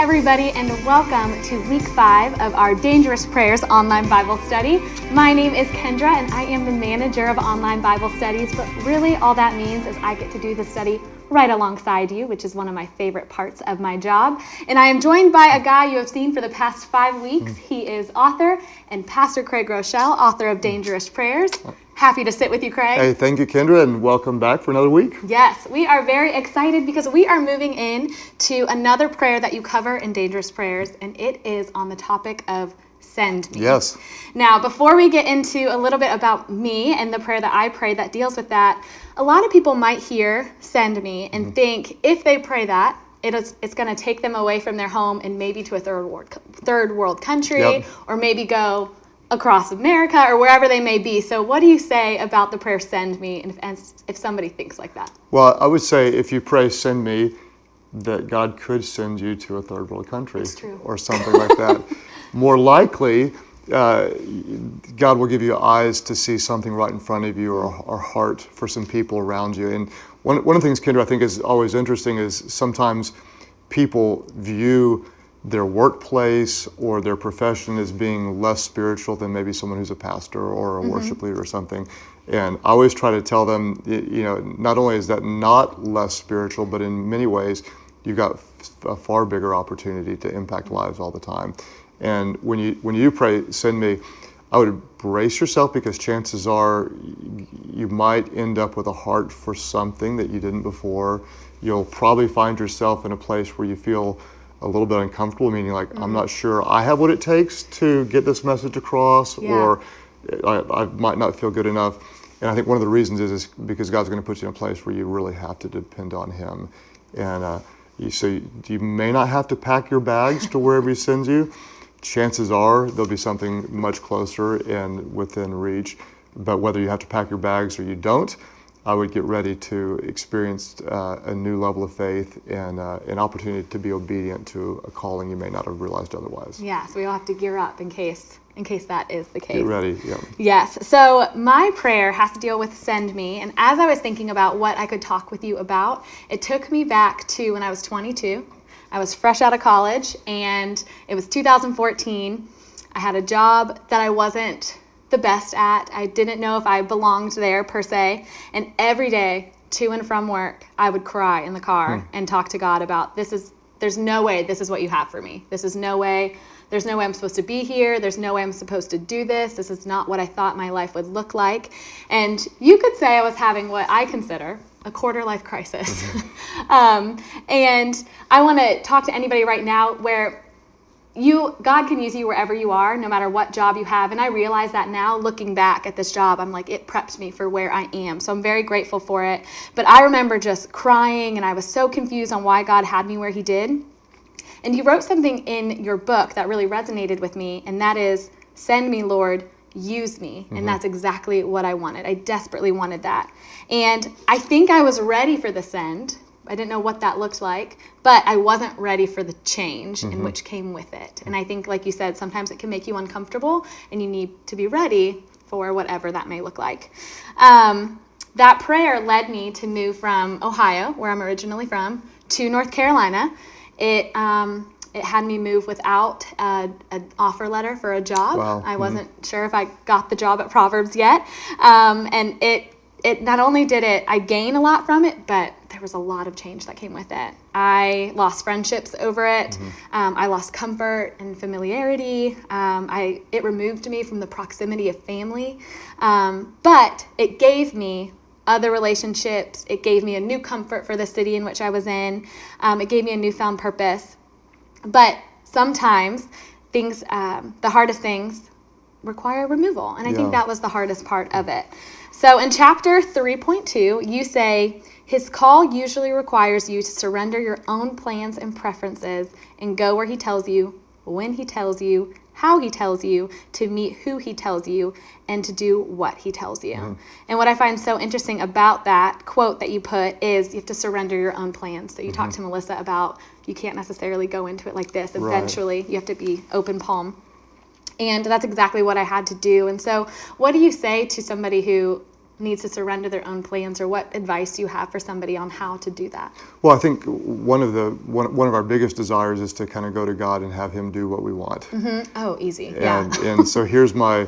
everybody, and welcome to Week 5 of our Dangerous Prayers online Bible study. My name is Kendra, and I am the manager of online Bible studies, but really all that means is I get to do the study right alongside you, which is one of my favorite parts of my job. And I am joined by a guy you have seen for the past 5 weeks. He is author and Pastor Craig Groeschel, author of Dangerous Prayers. Happy to sit with you, Craig. Hey, thank you, Kendra, and welcome back for another week. Yes, we are very excited because we are moving in to another prayer that you cover in Dangerous Prayers, and it is on the topic of send me. Yes. Now, before we get into a little bit about me and the prayer that I pray that deals with that, a lot of people might hear send me and think if they pray that, it's going to take them away from their home and maybe to a third world country, or maybe go across America or wherever they may be. So what do you say about the prayer send me and if somebody thinks like that? Well, I would say if you pray send me, that God could send you to a third world country or something like that. More likely, God will give you eyes to see something right in front of you or heart for some people around you. And one of the things, Kendra, I think is always interesting is sometimes people view their workplace or their profession as being less spiritual than maybe someone who's a pastor or a worship leader or something. And I always try to tell them, not only is that not less spiritual, but in many ways, you've got a far bigger opportunity to impact lives all the time. And when you pray, send me, I would brace yourself because chances are you might end up with a heart for something that you didn't before. You'll probably find yourself in a place where you feel a little bit uncomfortable, meaning like, I'm not sure I have what it takes to get this message across, or I might not feel good enough. And I think one of the reasons is because God's going to put you in a place where you really have to depend on Him. And you may not have to pack your bags to wherever He sends you. Chances are there'll be something much closer and within reach. But whether you have to pack your bags or you don't, I would get ready to experience a new level of faith and an opportunity to be obedient to a calling you may not have realized otherwise. Yeah, so we all have to gear up in case that is the case. Get ready, yeah. Yes, so my prayer has to deal with send me. And as I was thinking about what I could talk with you about, it took me back to when I was 22. I was fresh out of college, and it was 2014. I had a job that I wasn't the best at. I didn't know if I belonged there per se. And every day to and from work, I would cry in the car and talk to God about there's no way this is what you have for me. There's no way I'm supposed to be here. There's no way I'm supposed to do this. This is not what I thought my life would look like. And you could say I was having what I consider a quarter life crisis. And I want to talk to anybody right now where God can use you wherever you are, no matter what job you have. And I realize that now, looking back at this job, I'm like, it prepped me for where I am. So I'm very grateful for it. But I remember just crying, and I was so confused on why God had me where He did. And you wrote something in your book that really resonated with me, and that is, send me, Lord, use me. And that's exactly what I wanted. I desperately wanted that. And I think I was ready for the send. I didn't know what that looked like, but I wasn't ready for the change in which came with it. And I think, like you said, sometimes it can make you uncomfortable, and you need to be ready for whatever that may look like. That prayer led me to move from Ohio, where I'm originally from, to North Carolina. It had me move without an offer letter for a job. Wow. I wasn't sure if I got the job at Proverbs yet. And it not only did I gain a lot from it, but there was a lot of change that came with it. I lost friendships over it. I lost comfort and familiarity. It removed me from the proximity of family. But it gave me other relationships. It gave me a new comfort for the city in which I was in. It gave me a newfound purpose. But sometimes things, the hardest things require removal. And I think that was the hardest part of it. So in chapter 3.2, you say, His call usually requires you to surrender your own plans and preferences and go where He tells you, when He tells you, how He tells you, to meet who He tells you, and to do what He tells you. And what I find so interesting about that quote that you put is you have to surrender your own plans. So you talked to Melissa about you can't necessarily go into it like this. Eventually, you have to be open palm. And that's exactly what I had to do. And so what do you say to somebody who needs to surrender their own plans, or what advice do you have for somebody on how to do that? Well, I think one of our biggest desires is to kind of go to God and have Him do what we want. Mm-hmm. Oh, easy. And so here's my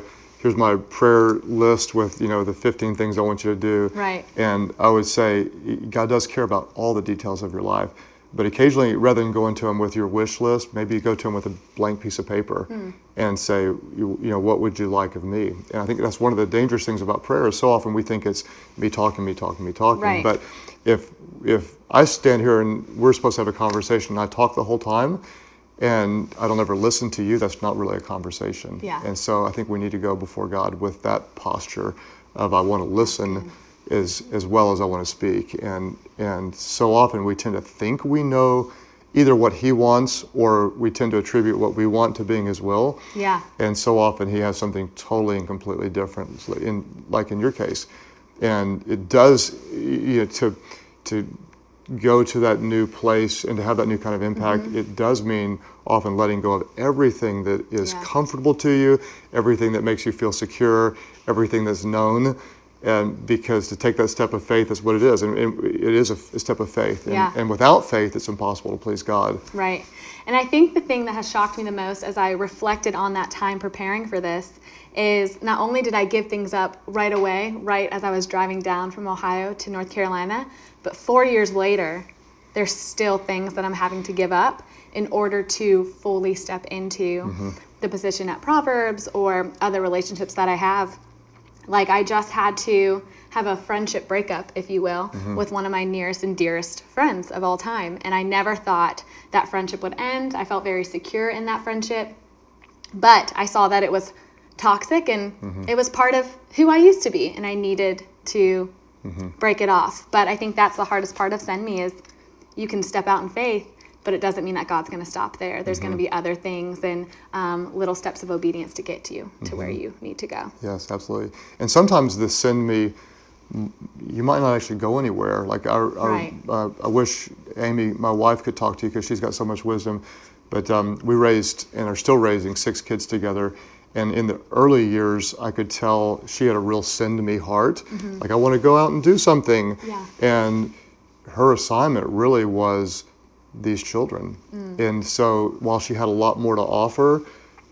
prayer list with the 15 things I want you to do. Right. And I would say God does care about all the details of your life. But occasionally, rather than going to Him with your wish list, maybe you go to Him with a blank piece of paper and say, what would you like of me? And I think that's one of the dangerous things about prayer is so often we think it's me talking. Right. But if I stand here and we're supposed to have a conversation and I talk the whole time and I don't ever listen to you, that's not really a conversation. Yeah. And so I think we need to go before God with that posture of I want to listen as well as I want to speak. And so often we tend to think we know either what He wants, or we tend to attribute what we want to being His will. Yeah. And so often He has something totally and completely different, like in your case. And it does, to go to that new place and to have that new kind of impact, it does mean often letting go of everything that is comfortable to you, everything that makes you feel secure, everything that's known. And because to take that step of faith is what it is, and it is a step of faith. And without faith, it's impossible to please God. Right. And I think the thing that has shocked me the most as I reflected on that time preparing for this is not only did I give things up right away, right as I was driving down from Ohio to North Carolina, but 4 years later, there's still things that I'm having to give up in order to fully step into the position at Proverbs or other relationships that I have. Like I just had to have a friendship breakup, if you will, with one of my nearest and dearest friends of all time. And I never thought that friendship would end. I felt very secure in that friendship. But I saw that it was toxic and it was part of who I used to be. And I needed to break it off. But I think that's the hardest part of Send Me is you can step out in faith, but it doesn't mean that God's going to stop there. There's going to be other things and little steps of obedience to get you to where you need to go. Yes, absolutely. And sometimes the Send Me, you might not actually go anywhere. Like I wish Amy, my wife, could talk to you because she's got so much wisdom. But we raised and are still raising 6 kids together. And in the early years, I could tell she had a real Send Me heart. Like, I want to go out and do something. Yeah. And her assignment really was these children. And so while she had a lot more to offer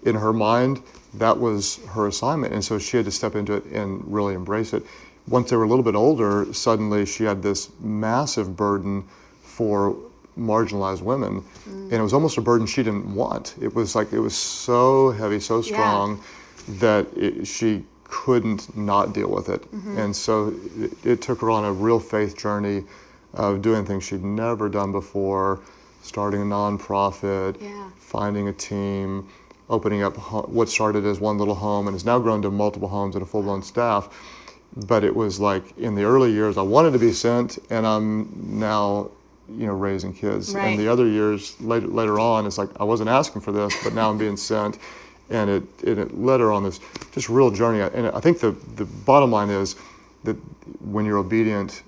in her mind, that was her assignment. And so she had to step into it and really embrace it. Once they were a little bit older, suddenly she had this massive burden for marginalized women. And it was almost a burden she didn't want. It was like, it was so heavy, so strong that she couldn't not deal with it. And so it took her on a real faith journey of doing things she'd never done before, starting a nonprofit, finding a team, opening up what started as one little home and has now grown to multiple homes and a full-blown staff. But it was like in the early years, I wanted to be sent, and I'm now, raising kids. Right. And the other years later on, it's like I wasn't asking for this, but now I'm being sent, and it led her on this just real journey. And I think the bottom line is that when you're obedient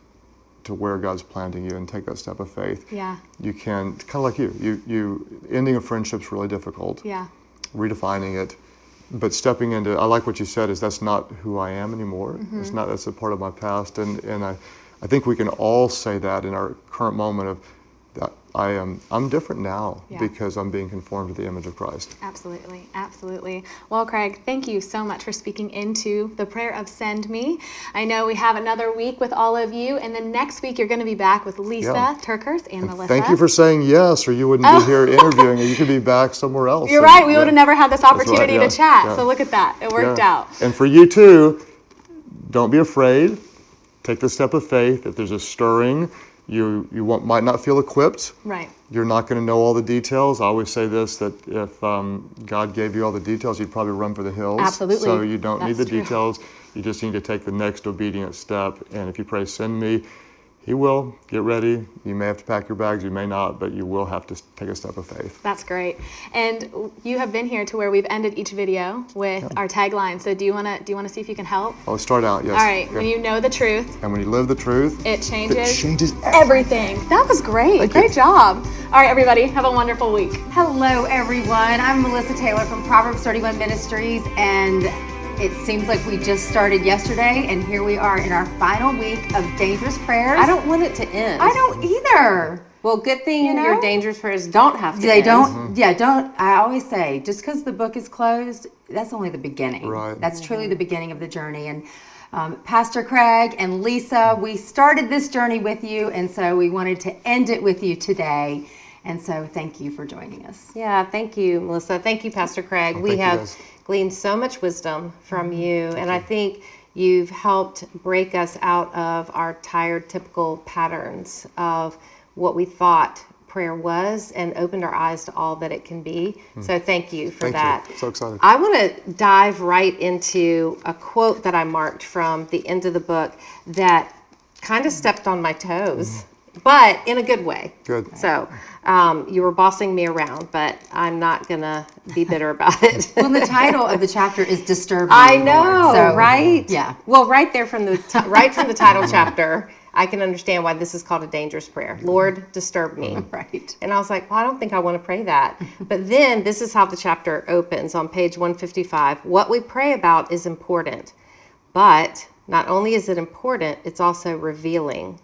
to where God's planting you and take that step of faith, you can, kind of like you ending a friendship's really difficult. Redefining it, but stepping into, I like what you said, is that's not who I am anymore. It's not, that's a part of my past. And I think we can all say that in our current moment of that I'm different now because I'm being conformed to the image of Christ. Absolutely, absolutely. Well, Craig, thank you so much for speaking into the prayer of Send Me. I know we have another week with all of you, and then next week you're going to be back with Lysa TerKeurst and Melissa. Thank you for saying yes, or you wouldn't be here interviewing, and you could be back somewhere else. You're right, we would have never had this opportunity to chat, so look at that, it worked out. And for you too, don't be afraid. Take the step of faith. If there's a stirring, you might not feel equipped. Right. You're not going to know all the details. I always say this, that if God gave you all the details, you'd probably run for the hills. Absolutely. So you don't need the true. details. You just need to take the next obedient step. And if you pray, Send Me, He will. Get ready. You may have to pack your bags, you may not, but you will have to take a step of faith. That's great. And you have been here to where we've ended each video with our tagline. So do you want to see if you can help? I'll start out, yes. All right. When you know the truth, and when you live the truth, it changes everything. That was great. Great job. All right, everybody, have a wonderful week. Hello, everyone. I'm Melissa Taylor from Proverbs 31 Ministries, and It seems like we just started yesterday, and here we are in our final week of dangerous prayers. I don't want it to end. I don't either. Well, good thing You know? your dangerous prayers don't have to They end. don't, don't. I always say, just because the book is closed, that's only the beginning. Right. That's truly the beginning of the journey. And Pastor Craig and Lisa, we started this journey with you, and so we wanted to end it with you today. And so thank you for joining us. Yeah, thank you, Melissa. Thank you, Pastor Craig. We thank you, have guys. gleaned so much wisdom from you, and I think you've helped break us out of our tired, typical patterns of what we thought prayer was and opened our eyes to all that it can be. So thank you for that. You. So excited. I want to dive right into a quote that I marked from the end of the book that kind of stepped on my toes, but in a good way. Good. So you were bossing me around, but I'm not going to be bitter about it. Well, the title of the chapter is Disturbing. I Me, know, Lord. So, right? Yeah. Well, right there from the right from the title chapter, I can understand why this is called a dangerous prayer. Lord, disturb me. Right. And I was like, well, I don't think I want to pray that. But then this is how the chapter opens on page 155. What we pray about is important, but not only is it important, it's also revealing.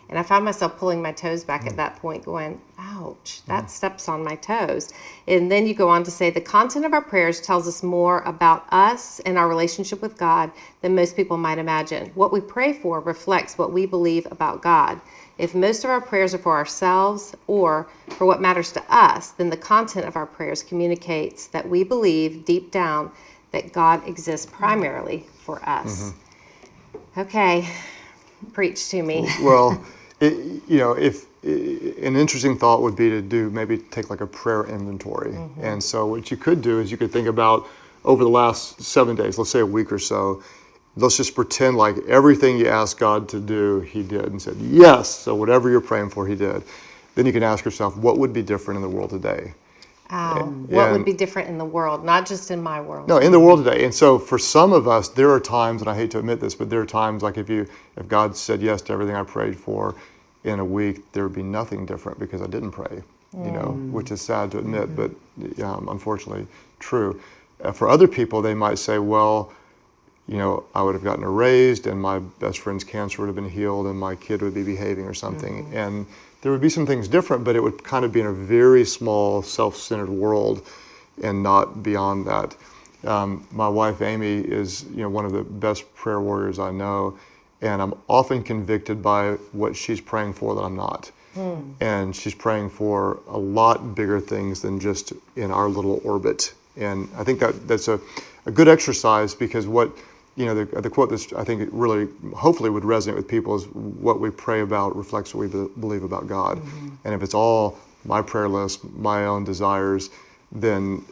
And I found myself pulling my toes back at that point going, ouch, that steps on my toes. And then you go on to say, the content of our prayers tells us more about us and our relationship with God than most people might imagine. What we pray for reflects what we believe about God. If most of our prayers are for ourselves or for what matters to us, then the content of our prayers communicates that we believe deep down that God exists primarily for us. Okay, preach to me. Well, if an interesting thought would be to maybe take like a prayer inventory. And so what you could do is you could think about over the last 7 days, let's say a week or so, let's just pretend like everything you asked God to do, he did and said, yes. So whatever you're praying for, he did. Then you can ask yourself, what would be different in the world today? What would be different in the world, not just in my world? No, in the world today. And so for some of us, there are times, and I hate to admit this, but there are times like if God said yes to everything I prayed for in a week, there would be nothing different because I didn't pray, which is sad to admit, but unfortunately true. For other people, they might say, well, I would have gotten raised and my best friend's cancer would have been healed and my kid would be behaving or something. And there would be some things different, but it would kind of be in a very small, self-centered world and not beyond that. My wife, Amy, is one of the best prayer warriors I know, and I'm often convicted by what she's praying for that I'm not. And she's praying for a lot bigger things than just in our little orbit. And I think that's a good exercise because the quote that I think really, hopefully would resonate with people is what we pray about reflects what we believe about God. And if it's all my prayer list, my own desires, then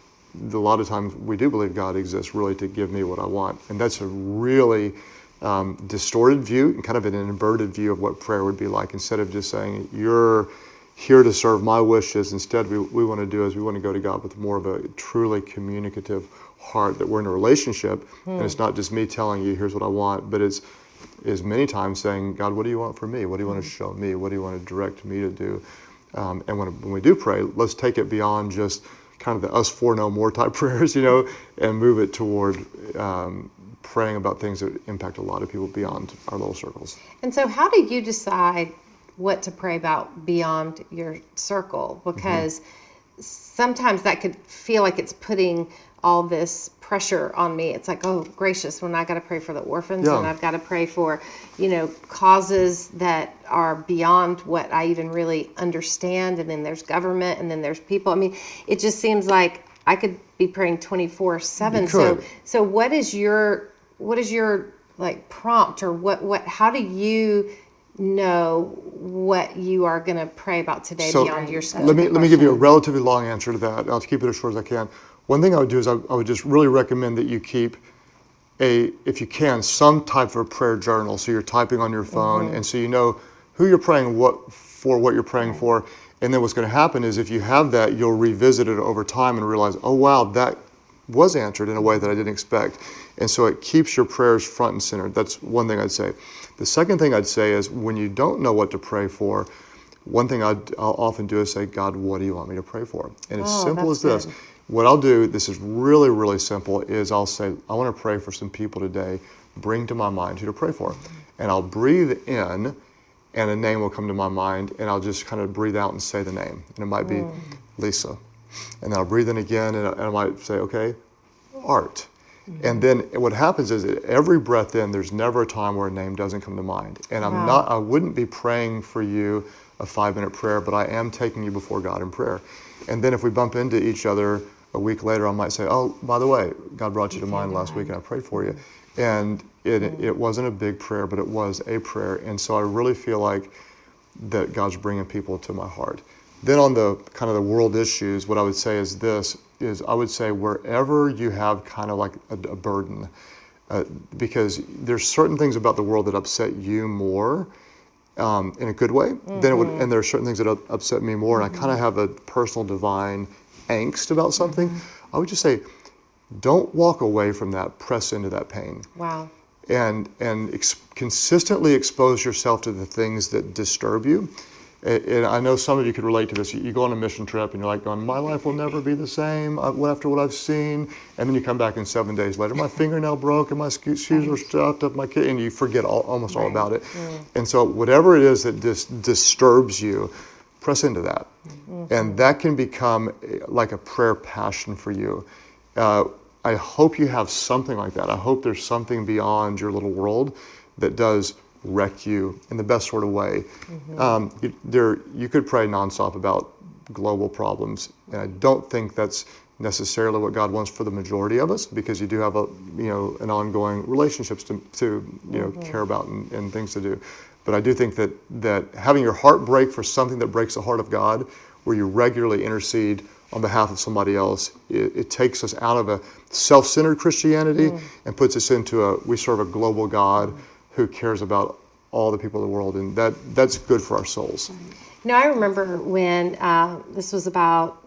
a lot of times we do believe God exists really to give me what I want. And that's a really distorted view and kind of an inverted view of what prayer would be like. Instead of just saying, you're here to serve my wishes, instead we want to do is we want to go to God with more of a truly communicative heart, that we're in a relationship and it's not just me telling you here's what I want, but it's many times saying, God, what do you want from me? What do you want to show me? What do you want to direct me to do? And when we do pray, let's take it beyond just kind of the us for no more type prayers, and move it toward praying about things that impact a lot of people beyond our little circles. And so how do you decide what to pray about beyond your circle? Because sometimes that could feel like it's putting all this pressure on me. It's like, oh, gracious, when I got to pray for the orphans and I've got to pray for, causes that are beyond what I even really understand. And then there's government and then there's people. I mean, it just seems like I could be praying 24/7. So what is your like prompt, or how do you know what you are going to pray about today beyond your scope? Let me give you a relatively long answer to that. I'll keep it as short as I can. One thing I would do is I would just really recommend that you keep if you can, some type of prayer journal. So you're typing on your phone, and so you know who you're praying what you're praying for. And then what's going to happen is if you have that, you'll revisit it over time and realize, oh wow, that was answered in a way that I didn't expect. And so it keeps your prayers front and center. That's one thing I'd say. The second thing I'd say is when you don't know what to pray for, one thing I'll often do is say, God, what do you want me to pray for? And as simple as this. what I'll do, this is really, really simple, is I'll say, I want to pray for some people today. Bring to my mind who to pray for. And I'll breathe in, and a name will come to my mind, and I'll just kind of breathe out and say the name. And it might be Lysa. And then I'll breathe in again, and I might say, okay, Art. And then what happens is that every breath in, there's never a time where a name doesn't come to mind. And I wouldn't be praying for you a 5-minute prayer, but I am taking you before God in prayer. And then if we bump into each other a week later, I might say, oh, by the way, God brought you to mind last week and I prayed for you. And it wasn't a big prayer, but it was a prayer. And so I really feel like that God's bringing people to my heart. Then on the kind of the world issues, what I would say is this, is I would say wherever you have kind of like a burden, because there's certain things about the world that upset you more in a good way than it would, and there are certain things that upset me more, and I kind of have a personal divine angst about something. I would just say, don't walk away from that, press into that pain. Wow. And consistently expose yourself to the things that disturb you. And I know some of you could relate to this. You go on a mission trip and you're like going, my life will never be the same after what I've seen. And then you come back and 7 days later, my fingernail broke and my shoes are stuffed up my kid, and you forget almost all about it. And so whatever it is that disturbs you, press into that. And that can become like a prayer passion for you. I hope you have something like that. I hope there's something beyond your little world that does wreck you in the best sort of way. You could pray nonstop about global problems, and I don't think that's necessarily what God wants for the majority of us, because you do have an ongoing relationships to care about and things to do. But I do think that having your heart break for something that breaks the heart of God, where you regularly intercede on behalf of somebody else, it takes us out of a self-centered Christianity and puts us into we serve a global God who cares about all the people of the world, and that's good for our souls. I remember when this was about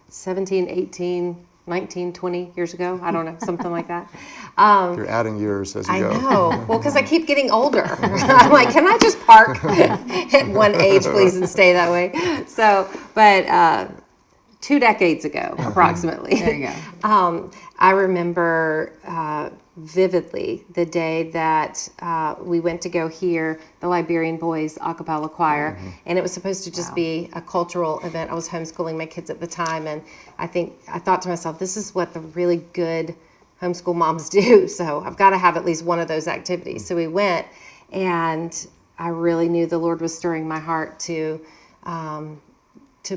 17, 18, 19, 20 years ago. I don't know, something like that. You're adding years as you go. I know. Well, because I keep getting older. I'm like, can I just park at one age, please, and stay that way? So, but 2 decades ago, approximately. There you go. I remember vividly the day that we went to go hear the Liberian Boys a cappella choir, and it was supposed to just be a cultural event. I was homeschooling my kids at the time, and I thought to myself, this is what the really good homeschool moms do, so I've got to have at least one of those activities. So we went, and I really knew the Lord was stirring my heart to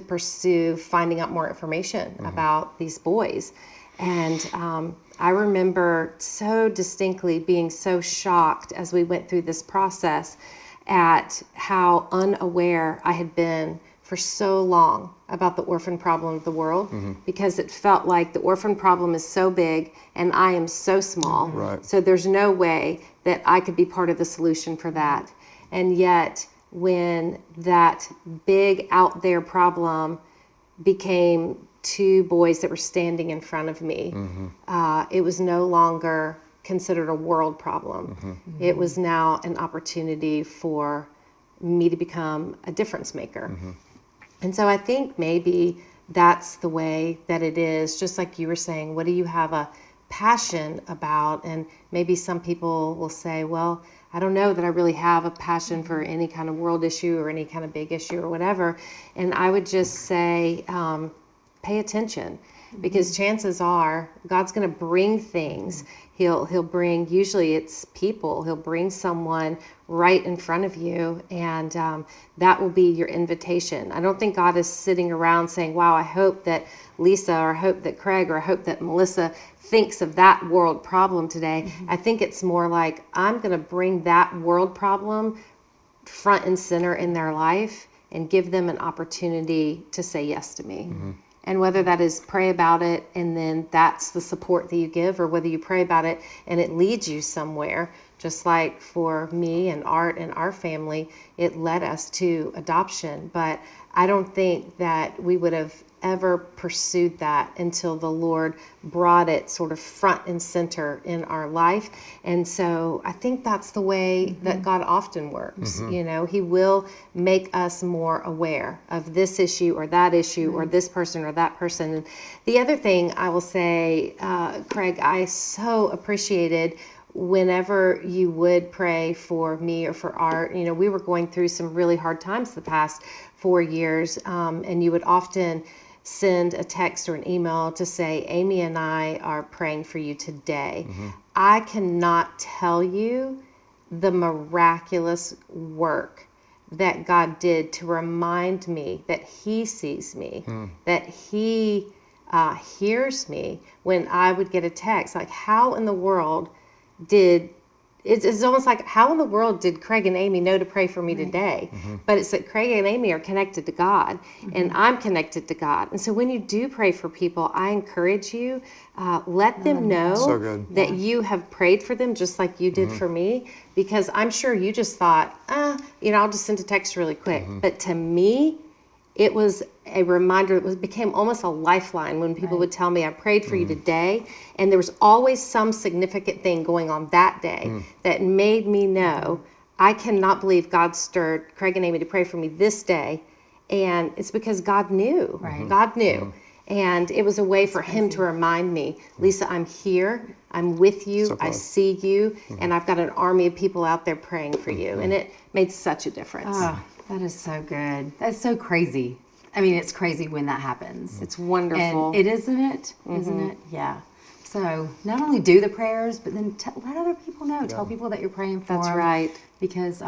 pursue finding out more information about these boys. And I remember so distinctly being so shocked as we went through this process at how unaware I had been for so long about the orphan problem of the world, because it felt like the orphan problem is so big and I am so small. Right. So there's no way that I could be part of the solution for that. And yet, when that big out there problem became 2 boys that were standing in front of me, it was no longer considered a world problem. It was now an opportunity for me to become a difference maker. And so I think maybe that's the way that it is, just like you were saying, what do you have a passion about? And maybe some people will say, well, I don't know that I really have a passion for any kind of world issue or any kind of big issue or whatever. And I would just say, pay attention, because chances are God's going to bring things. He'll bring, usually it's people, he'll bring someone right in front of you, and that will be your invitation. I don't think God is sitting around saying, wow, I hope that Lysa, or I hope that Craig, or I hope that Melissa thinks of that world problem today. I think it's more like, I'm going to bring that world problem front and center in their life and give them an opportunity to say yes to me. And whether that is pray about it and then that's the support that you give, or whether you pray about it and it leads you somewhere just like for me and Art and our family, it led us to adoption. But I don't think that we would have ever pursued that until the Lord brought it sort of front and center in our life. And so I think that's the way that God often works. You know, he will make us more aware of this issue or that issue or this person or that person. And the other thing I will say, Craig, I so appreciated whenever you would pray for me or for Art. You know, we were going through some really hard times the past 4 years, and you would often send a text or an email to say, Amy and I are praying for you today. I cannot tell you the miraculous work that God did to remind me that he sees me, that he hears me when I would get a text. Like, how in the world did it's almost like, how in the world did Craig and Amy know to pray for me today? But it's that Craig and Amy are connected to God, and I'm connected to God. And so when you do pray for people, I encourage you, let them know that you have prayed for them just like you did for me, because I'm sure you just thought, I'll just send a text really quick. But to me, it was a reminder. It became almost a lifeline when people would tell me, I prayed for you today. And there was always some significant thing going on that day that made me know, I cannot believe God stirred Craig and Amy to pray for me this day. And it's because God knew. God knew. And it was a way for him to remind me, Lysa, I'm here. I'm with you. I see you. And I've got an army of people out there praying for you. And it made such a difference. That is so good. That's so crazy. I mean, it's crazy when that happens. It's wonderful. And isn't it? Isn't it? Yeah. So not only do the prayers, but then let other people know. Tell people that you're praying for them. That's right. Because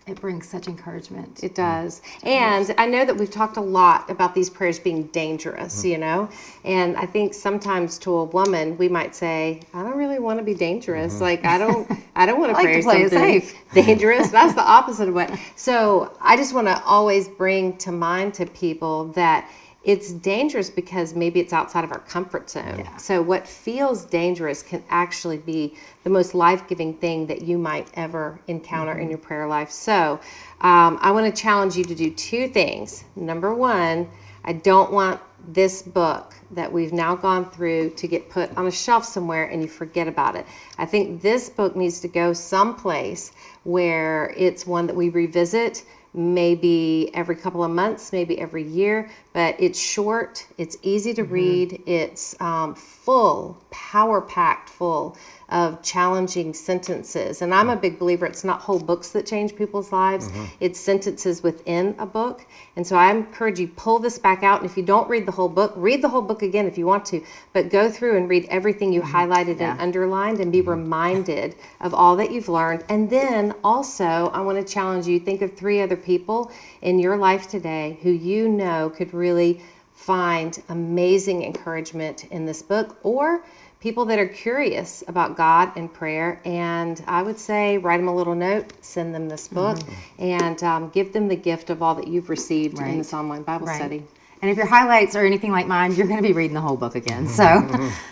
it brings such encouragement. It does. And I know that we've talked a lot about these prayers being dangerous, you know, and I think sometimes to a woman, we might say, I don't really want to be dangerous. Like, I don't want to pray play it something safe. dangerous. That's the opposite of what. So I just want to always bring to mind to people that it's dangerous because maybe it's outside of our comfort zone. Yeah. So what feels dangerous can actually be the most life-giving thing that you might ever encounter in your prayer life. So I want to challenge you to do two things. Number one, I don't want this book that we've now gone through to get put on a shelf somewhere and you forget about it. I think this book needs to go someplace where it's one that we revisit, maybe every couple of months, maybe every year, but it's short, it's easy to read, it's full, power-packed full of challenging sentences. And I'm a big believer, it's not whole books that change people's lives, it's sentences within a book. And so I encourage you, pull this back out, and if you don't read the whole book again if you want to, but go through and read everything you highlighted and underlined and be reminded of all that you've learned. And then also, I want to challenge you, think of 3 other people in your life today who you know could really find amazing encouragement in this book, or people that are curious about God and prayer. And I would say write them a little note, send them this book, and give them the gift of all that you've received in this online Bible study. And if your highlights are anything like mine, you're going to be reading the whole book again. So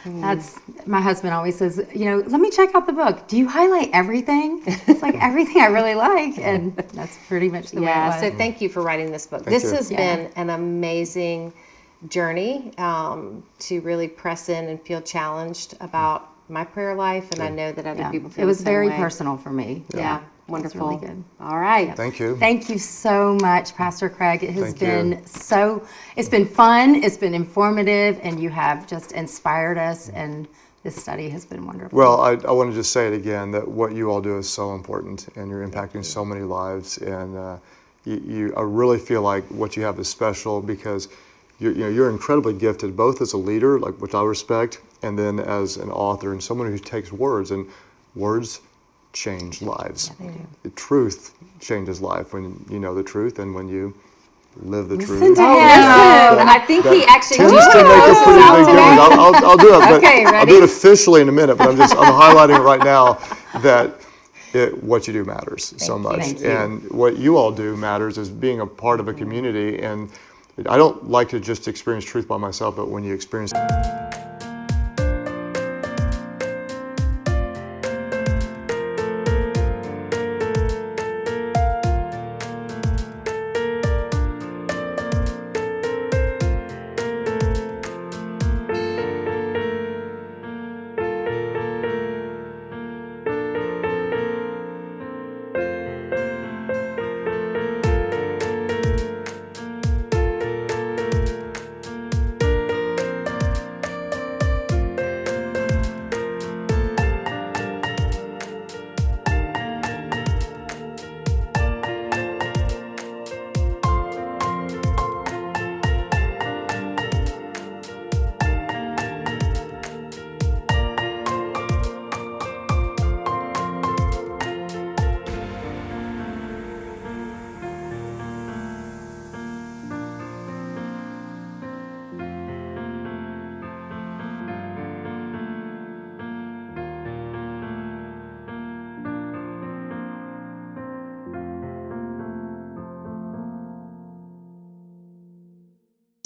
that's, my husband always says, let me check out the book. Do you highlight everything? It's like everything I really like. And that's pretty much the way it was. So thank you for writing this book. This has been an amazing journey to really press in and feel challenged about my prayer life. And I know that other people feel it was the same very way. personal for me. Yeah. Wonderful. Really good. All right. Thank you. Thank you so much, Pastor Craig. It has been it's been fun, it's been informative, and you have just inspired us, and this study has been wonderful. Well, I want to just say it again, that what you all do is so important, and you're impacting so many lives, and I really feel like what you have is special, because you're incredibly gifted, both as a leader, like, which I respect, and then as an author and someone who takes words, and words change lives. Yeah, they do. The truth changes life when you know the truth and when you live the truth. Listen to him. I think he actually tends to make a pretty big difference. I'll do it, but Okay, ready? I'll do it officially in a minute. But I'm highlighting right now that what you do matters so much, Thank you. and what you all do matters as being a part of a community. And I don't like to just experience truth by myself, but when you experience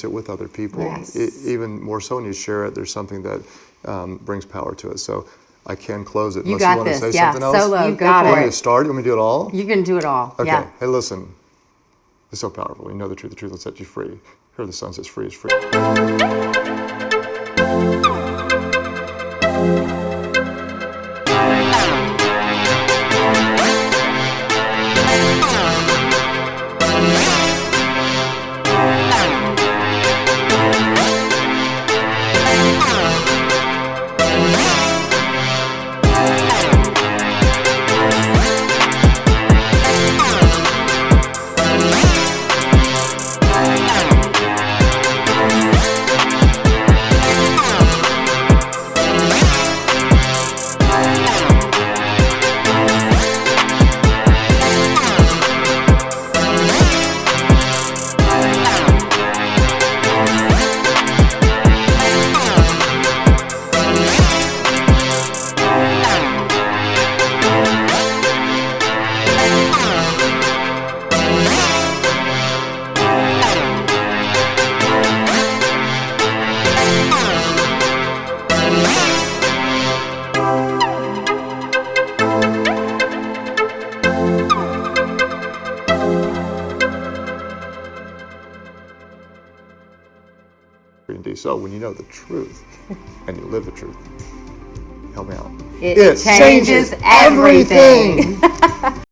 it with other people. Yes. Even more so when you share it, there's something that brings power to it. So I can close it You unless got you want this. to say Yeah, something else. solo. You Go got for You want me it. to start? You want me to do it all? You can do it all. Okay. Yeah. Hey, listen. It's so powerful. You know the truth will set you free. Here the Son says free is free. Indeed. So when you know the truth and you live the truth, help me out. It changes everything.